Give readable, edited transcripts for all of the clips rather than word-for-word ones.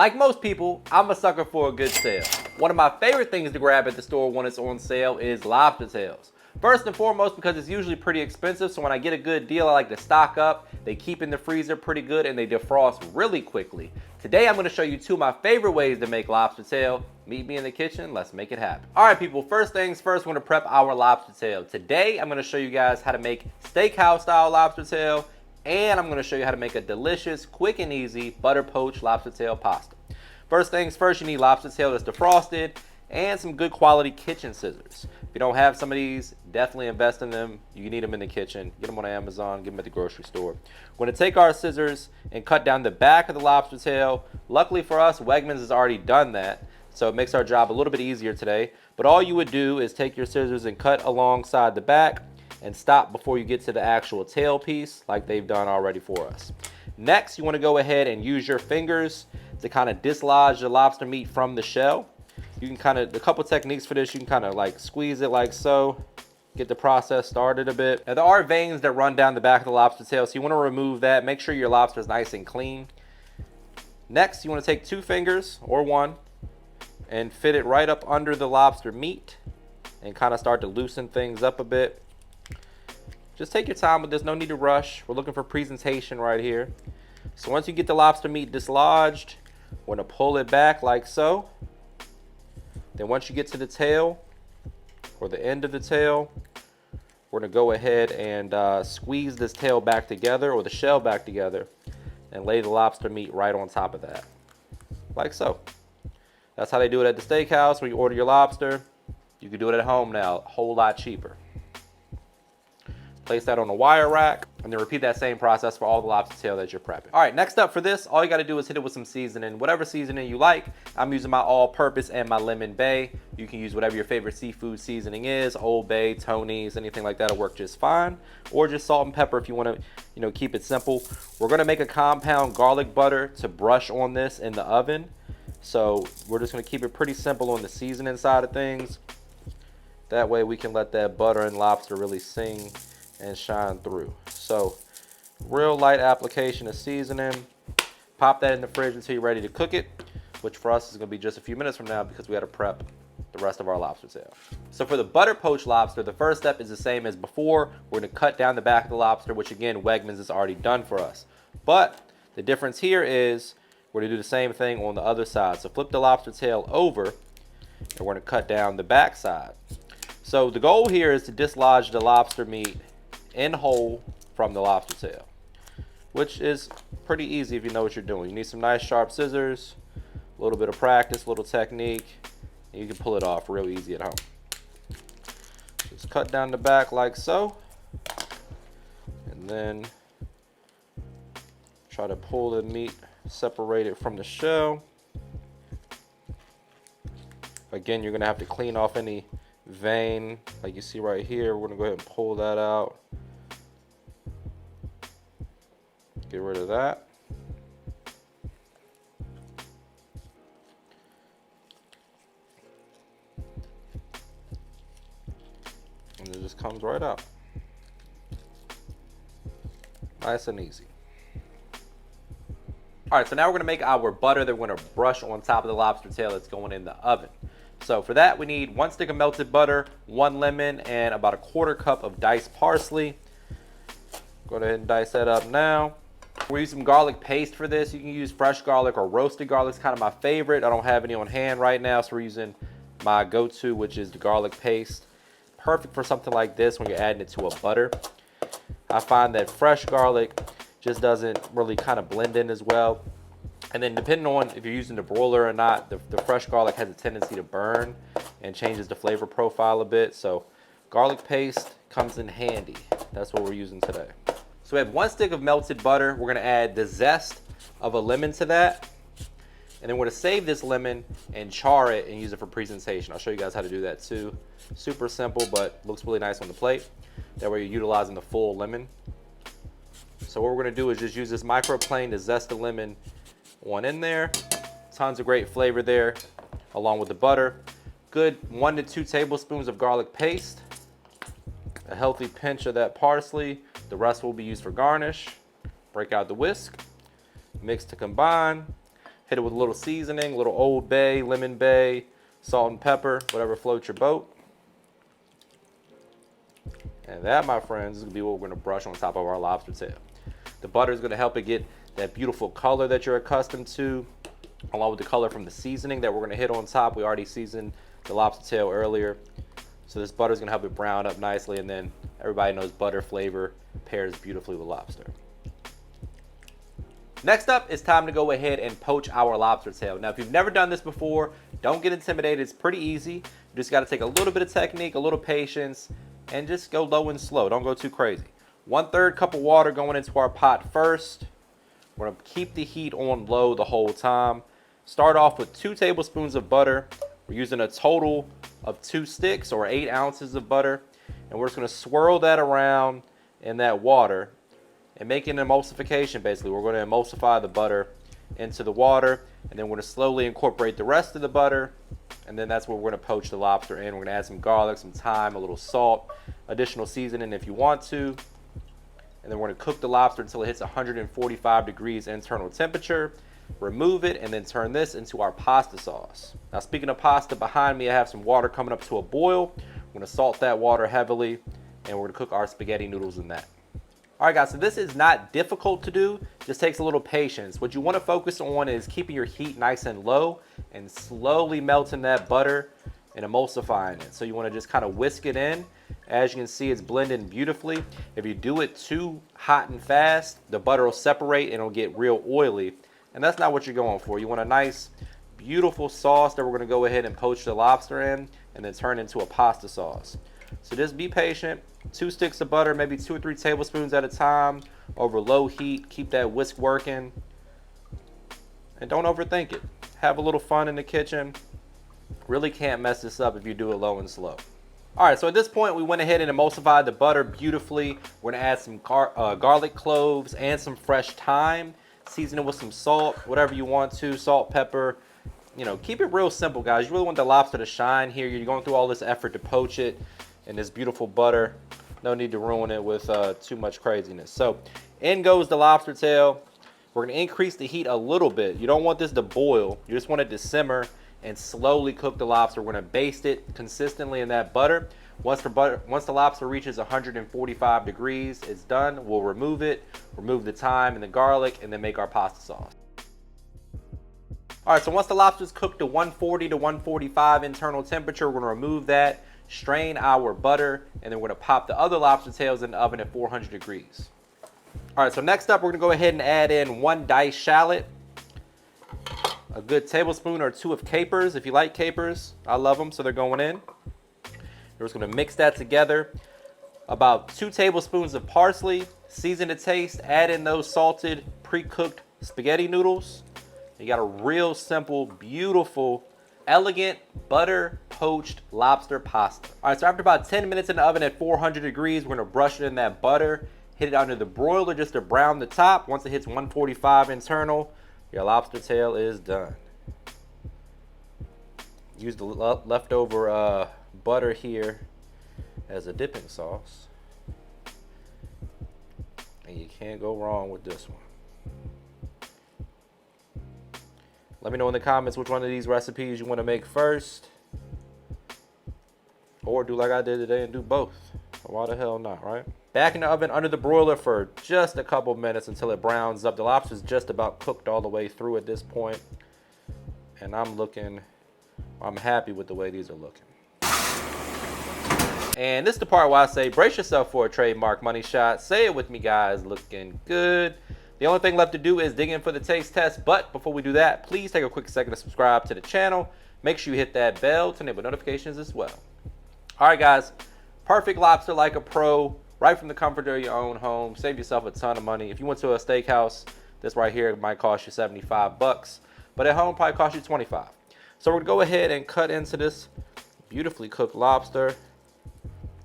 Like most people, I'm a sucker for a good sale. One of my favorite things to grab at the store when it's on sale is lobster tails. First and foremost, because it's usually pretty expensive, so when I get a good deal, I like to stock up. They keep in the freezer pretty good and they defrost really quickly. Today, I'm gonna show you two of my favorite ways to make lobster tail. Meet me in the kitchen, let's make it happen. All right, people, first things first, we're gonna prep our lobster tail. Today, I'm gonna show you guys how to make steakhouse style lobster tail, and I'm gonna show you how to make a delicious, quick and easy butter poached lobster tail pasta. First things first, you need lobster tail that's defrosted and some good quality kitchen scissors. If you don't have some of these, definitely invest in them. You need them in the kitchen. Get them on Amazon, get them at the grocery store. We're gonna take our scissors and cut down the back of the lobster tail. Luckily for us, Wegmans has already done that, so it makes our job a little bit easier today. But all you would do is take your scissors and cut alongside the back and stop before you get to the actual tail piece like they've done already for us. Next, you wanna go ahead and use your fingers to kind of dislodge the lobster meat from the shell. You can kind of, a couple techniques for this, you can kind of like squeeze it like so, get the process started a bit. Now there are veins that run down the back of the lobster tail, so you want to remove that. Make sure your lobster is nice and clean. Next, you want to take two fingers or one and fit it right up under the lobster meat and kind of start to loosen things up a bit. Just take your time with this, no need to rush. We're looking for presentation right here. So once you get the lobster meat dislodged, we're gonna pull it back like so. Then once you get to the tail, or the end of the tail, we're gonna go ahead and squeeze this tail back together, or the shell back together, and lay the lobster meat right on top of that, like so. That's how they do it at the steakhouse when you order your lobster. You can do it at home now, a whole lot cheaper. Place that on a wire rack, and then repeat that same process for all the lobster tail that you're prepping. All right, next up for this, all you gotta do is hit it with some seasoning, whatever seasoning you like. I'm using my all-purpose and my Lemon Bae. You can use whatever your favorite seafood seasoning is, Old Bay, Tony's, anything like that'll work just fine. Or just salt and pepper if you wanna, keep it simple. We're gonna make a compound garlic butter to brush on this in the oven. So we're just gonna keep it pretty simple on the seasoning side of things. That way we can let that butter and lobster really sing and shine through. So real light application of seasoning. Pop that in the fridge until you're ready to cook it, which for us is gonna be just a few minutes from now because we gotta prep the rest of our lobster tail. So for the butter poached lobster, the first step is the same as before. We're gonna cut down the back of the lobster, which again, Wegmans has already done for us. But the difference here is we're gonna do the same thing on the other side. So flip the lobster tail over and we're gonna cut down the back side. So the goal here is to dislodge the lobster meat in whole from the lobster tail, which is pretty easy if you know what you're doing. You need some nice sharp scissors, a little bit of practice, a little technique, and you can pull it off real easy at home. Just cut down the back like so, and then try to pull the meat, separate it from the shell. Again, you're gonna have to clean off any vein like you see right here. We're gonna go ahead and pull that out. Get rid of that. And it just comes right out. Nice and easy. All right, so now we're gonna make our butter that we're gonna brush on top of the lobster tail that's going in the oven. So for that, we need 1 stick of melted butter, 1 lemon, and about 1/4 cup of diced parsley. Go ahead and dice that up now. We're using garlic paste for this. You can use fresh garlic or roasted garlic. It's kind of my favorite. I don't have any on hand right now, so we're using my go-to, which is the garlic paste. Perfect for something like this when you're adding it to a butter. I find that fresh garlic just doesn't really kind of blend in as well. And then depending on if you're using the broiler or not, the fresh garlic has a tendency to burn and changes the flavor profile a bit. So garlic paste comes in handy. That's what we're using today. So we have 1 stick of melted butter. We're gonna add the zest of a lemon to that. And then we're gonna save this lemon and char it and use it for presentation. I'll show you guys how to do that too. Super simple, but looks really nice on the plate. That way you're utilizing the full lemon. So what we're gonna do is just use this microplane to zest the lemon on in there. Tons of great flavor there, along with the butter. Good 1 to 2 tablespoons of garlic paste. A healthy pinch of that parsley. The rest will be used for garnish. Break out the whisk. Mix to combine. Hit it with a little seasoning, a little Old Bay, Lemon Bae, salt and pepper, whatever floats your boat. And that, my friends, is gonna be what we're gonna brush on top of our lobster tail. The butter is gonna help it get that beautiful color that you're accustomed to, along with the color from the seasoning that we're gonna hit on top. We already seasoned the lobster tail earlier. So this butter is gonna help it brown up nicely, and then everybody knows butter flavor pairs beautifully with lobster. Next up, it's time to go ahead and poach our lobster tail. Now, if you've never done this before, don't get intimidated. It's pretty easy. You just gotta take a little bit of technique, a little patience, and just go low and slow. Don't go too crazy. 1/3 cup of water going into our pot first. We're gonna keep the heat on low the whole time. Start off with 2 tablespoons of butter. We're using a total of 2 sticks or 8 ounces of butter. And we're just gonna swirl that around in that water and make an emulsification basically. We're gonna emulsify the butter into the water, and then we're gonna slowly incorporate the rest of the butter, and then that's where we're gonna poach the lobster in. We're gonna add some garlic, some thyme, a little salt, additional seasoning if you want to. And then we're gonna cook the lobster until it hits 145 degrees internal temperature. Remove it, and then turn this into our pasta sauce. Now, speaking of pasta, behind me I have some water coming up to a boil. We're gonna salt that water heavily, and we're gonna cook our spaghetti noodles in that. All right, guys, so this is not difficult to do, just takes a little patience. What you wanna focus on is keeping your heat nice and low and slowly melting that butter and emulsifying it. So you wanna just kind of whisk it in. As you can see, it's blending beautifully. If you do it too hot and fast, the butter will separate and it'll get real oily. And that's not what you're going for. You want a nice, beautiful sauce that we're gonna go ahead and poach the lobster in and then turn into a pasta sauce. So just be patient. 2 sticks of butter, maybe 2 or 3 tablespoons at a time over low heat. Keep that whisk working. And don't overthink it. Have a little fun in the kitchen. Really can't mess this up if you do it low and slow. All right, so at this point, we went ahead and emulsified the butter beautifully. We're gonna add some garlic cloves and some fresh thyme. Season it with some salt, whatever you want to, salt, pepper. You know, keep it real simple, guys. You really want the lobster to shine here. You're going through all this effort to poach it in this beautiful butter. No need to ruin it with too much craziness. So in goes the lobster tail. We're gonna increase the heat a little bit. You don't want this to boil. You just want it to simmer and slowly cook the lobster. We're gonna baste it consistently in that butter. Once the lobster reaches 145 degrees, it's done. We'll remove it, remove the thyme and the garlic, and then make our pasta sauce. All right, so once the lobster's cooked to 140 to 145 internal temperature, we're gonna remove that, strain our butter, and then we're gonna pop the other lobster tails in the oven at 400 degrees. All right, so next up, we're gonna go ahead and add in 1 diced shallot, a good tablespoon or 2 of capers. If you like capers, I love them, so they're going in. We're just gonna mix that together. About 2 tablespoons of parsley, season to taste, add in those salted, pre-cooked spaghetti noodles. You got a real simple, beautiful, elegant, butter poached lobster pasta. All right, so after about 10 minutes in the oven at 400 degrees, we're gonna brush it in that butter, hit it under the broiler just to brown the top. Once it hits 145 internal, your lobster tail is done. Use the leftover butter here as a dipping sauce, and you can't go wrong with this one. Let me know in the comments which one of these recipes you want to make first, or do like I did today and do both. Why the hell not, right? Back in the oven under the broiler for just a couple minutes until it browns up. The lobster's just about cooked all the way through at this point, and I'm happy with the way these are looking. And this is the part where I say brace yourself for a trademark money shot. Say it with me, guys. Looking good. The only thing left to do is dig in for the taste test, but before we do that, please take a quick second to subscribe to the channel. Make sure you hit that bell to enable notifications as well. All right, guys, perfect lobster like a pro, right from the comfort of your own home. Save yourself a ton of money. If you went to a steakhouse, this right here might cost you 75 bucks, but at home probably cost you 25. So we're gonna go ahead and cut into this beautifully cooked lobster.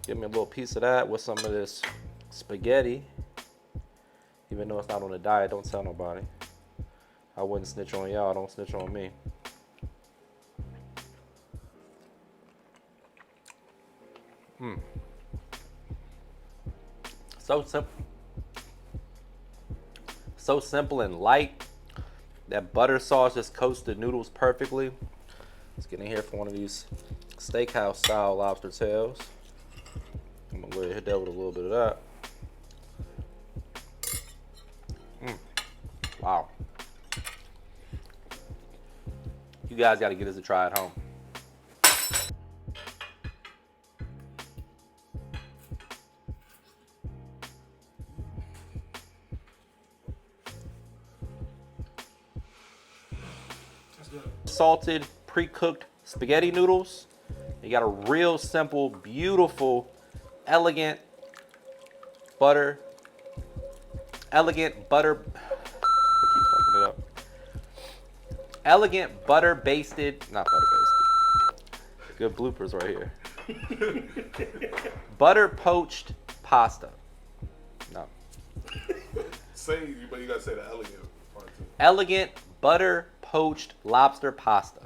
Give me a little piece of that with some of this spaghetti. Even though it's not on a diet, don't tell nobody. I wouldn't snitch on y'all, don't snitch on me. So simple. So simple and light. That butter sauce just coats the noodles perfectly. Let's get in here for one of these Steakhouse Style Lobster Tails. I'm gonna go ahead and hit that with a little bit of that. Wow. You guys gotta get this a try at home. Salted, pre-cooked spaghetti noodles. You got a real simple, beautiful, elegant butter. I keep fucking it up. Elegant butter basted, not butter basted. Good bloopers right here. Butter poached pasta. No. Say, but you gotta say the elegant part too. Elegant butter poached lobster pasta.